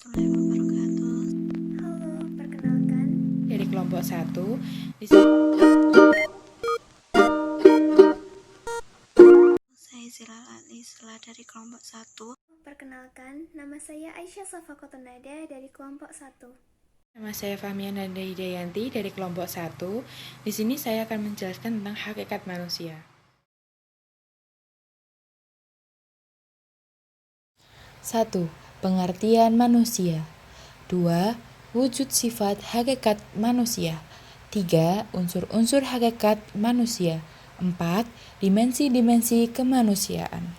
warahmatullahi wabarakatuh. Halo, perkenalkan. Dari kelompok 1 Saya Zilal Alisla dari kelompok 1. Perkenalkan, nama saya Aisyah Safa Kotonada dari kelompok 1. Nama saya Fahmian Nanda Hidayanti dari kelompok 1. Di sini saya akan menjelaskan tentang hakikat manusia. 1. Pengertian manusia. 2. Wujud sifat hakikat manusia. 3. Unsur-unsur hakikat manusia. 4. Dimensi-dimensi kemanusiaan.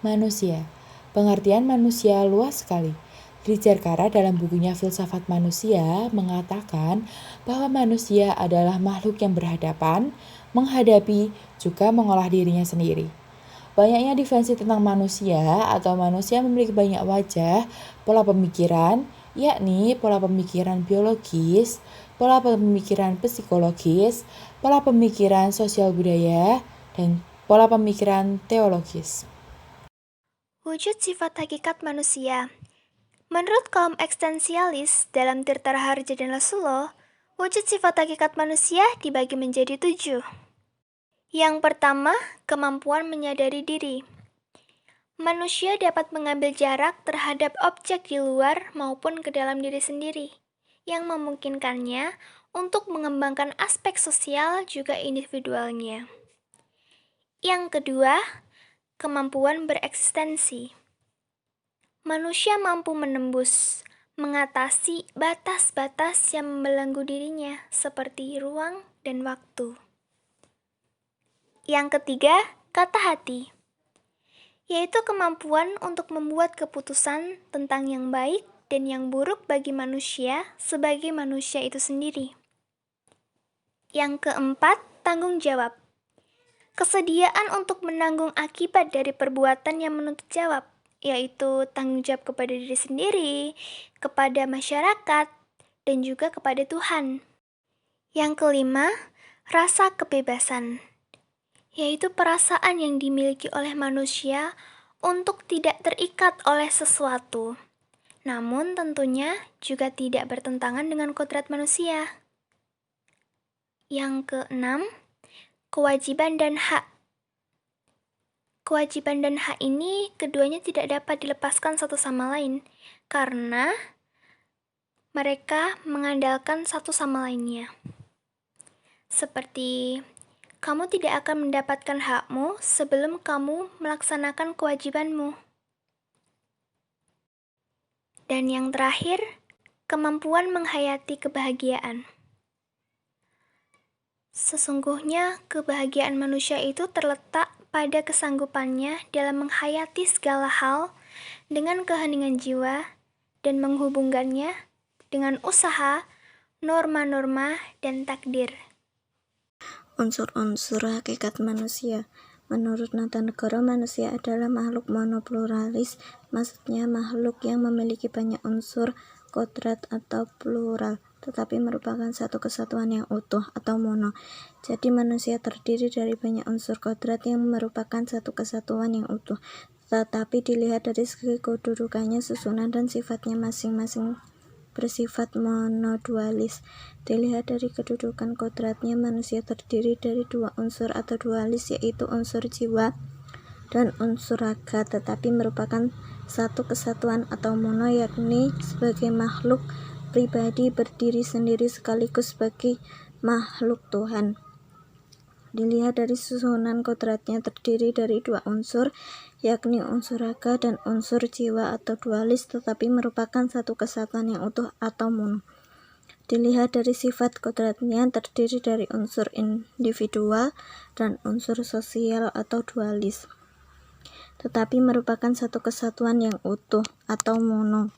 Manusia. Pengertian manusia luas sekali. Richard Kara dalam bukunya Filsafat Manusia mengatakan bahwa manusia adalah makhluk yang berhadapan, menghadapi, juga mengolah dirinya sendiri. Banyaknya definisi tentang manusia atau manusia memiliki banyak wajah, pola pemikiran, yakni pola pemikiran biologis, pola pemikiran psikologis, pola pemikiran sosial budaya, dan pola pemikiran teologis. Wujud sifat hakikat manusia. Menurut kaum eksistensialis dalam Tirta Raharja dan Rasulullah, wujud sifat hakikat manusia dibagi menjadi 7. Yang pertama, kemampuan menyadari diri. Manusia dapat mengambil jarak terhadap objek di luar maupun ke dalam diri sendiri, yang memungkinkannya untuk mengembangkan aspek sosial juga individualnya. Yang kedua, kemampuan bereksistensi. Manusia mampu menembus, mengatasi batas-batas yang membelenggu dirinya, seperti ruang dan waktu. Yang ketiga, kata hati, yaitu kemampuan untuk membuat keputusan tentang yang baik dan yang buruk bagi manusia sebagai manusia itu sendiri. Yang keempat, tanggung jawab. Kesediaan untuk menanggung akibat dari perbuatan yang menuntut jawab, yaitu tanggung jawab kepada diri sendiri, kepada masyarakat, dan juga kepada Tuhan. Yang kelima, rasa kebebasan, yaitu perasaan yang dimiliki oleh manusia untuk tidak terikat oleh sesuatu, namun tentunya juga tidak bertentangan dengan kodrat manusia. Yang keenam, kewajiban dan hak. Kewajiban dan hak ini keduanya tidak dapat dilepaskan satu sama lain, karena mereka mengandalkan satu sama lainnya. Seperti, kamu tidak akan mendapatkan hakmu sebelum kamu melaksanakan kewajibanmu. Dan yang terakhir, kemampuan menghayati kebahagiaan. Sesungguhnya kebahagiaan manusia itu terletak pada kesanggupannya dalam menghayati segala hal dengan keheningan jiwa dan menghubungkannya dengan usaha, norma-norma, dan takdir. Unsur-unsur hakikat manusia. Menurut Natanegara, manusia adalah makhluk monopluralis, maksudnya makhluk yang memiliki banyak unsur kodrat atau plural, tetapi merupakan satu kesatuan yang utuh atau mono. Jadi manusia terdiri dari banyak unsur kodrat yang merupakan satu kesatuan yang utuh, tetapi dilihat dari segi kedudukannya, susunan, dan sifatnya masing-masing bersifat monodualis. Dilihat dari kedudukan kodratnya, manusia terdiri dari dua unsur atau dualis, yaitu unsur jiwa dan unsur raga, tetapi merupakan satu kesatuan atau mono, yakni sebagai makhluk pribadi berdiri sendiri sekaligus sebagai makhluk Tuhan. Dilihat dari susunan kodratnya, terdiri dari dua unsur, yakni unsur raga dan unsur jiwa atau dualis, tetapi merupakan satu kesatuan yang utuh atau mono. Dilihat dari sifat kodratnya, terdiri dari unsur individual dan unsur sosial atau dualis, tetapi merupakan satu kesatuan yang utuh atau mono.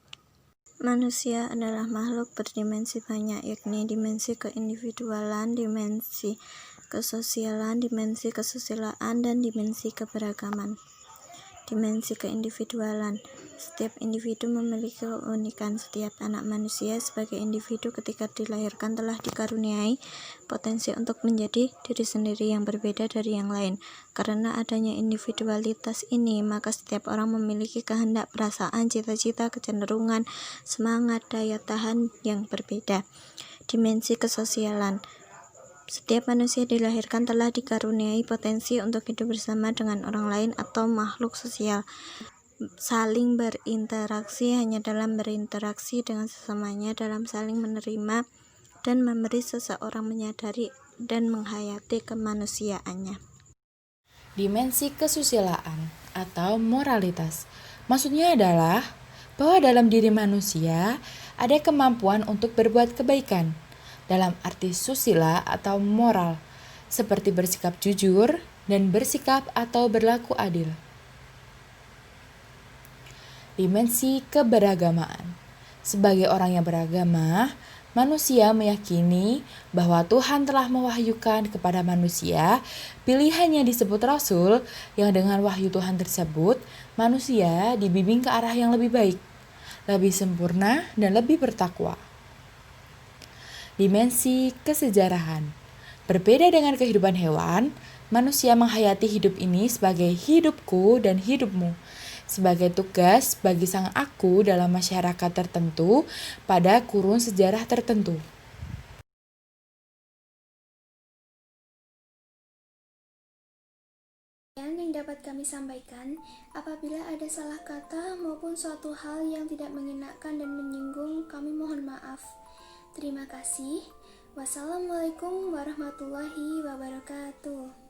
Manusia adalah makhluk berdimensi banyak, yakni dimensi keindividualan, dimensi kesosialan, dimensi kesusilaan, dan dimensi keberagaman. Dimensi keindividualan. Setiap individu memiliki keunikan. Setiap anak manusia sebagai individu ketika dilahirkan telah dikaruniai potensi untuk menjadi diri sendiri yang berbeda dari yang lain. Karena adanya individualitas ini, maka setiap orang memiliki kehendak, perasaan, cita-cita, kecenderungan, semangat, daya tahan yang berbeda. Dimensi kesosialan. Setiap manusia dilahirkan telah dikaruniai potensi untuk hidup bersama dengan orang lain atau makhluk sosial. Saling berinteraksi hanya dalam berinteraksi dengan sesamanya, dalam saling menerima dan memberi seseorang menyadari dan menghayati kemanusiaannya. Dimensi kesusilaan atau moralitas. Maksudnya adalah bahwa dalam diri manusia ada kemampuan untuk berbuat kebaikan dalam arti susila atau moral, seperti bersikap jujur dan bersikap atau berlaku adil. Dimensi keberagamaan. Sebagai orang yang beragama, manusia meyakini bahwa Tuhan telah mewahyukan kepada manusia pilihan yang disebut Rasul, yang dengan wahyu Tuhan tersebut, manusia dibimbing ke arah yang lebih baik, lebih sempurna, dan lebih bertakwa. Dimensi kesejarahan. Berbeda dengan kehidupan hewan, manusia menghayati hidup ini sebagai hidupku dan hidupmu, sebagai tugas bagi sang aku dalam masyarakat tertentu pada kurun sejarah tertentu. Yang dapat kami sampaikan, apabila ada salah kata maupun suatu hal yang tidak mengenakan dan menyinggung, kami mohon maaf. Terima kasih. Wassalamualaikum warahmatullahi wabarakatuh.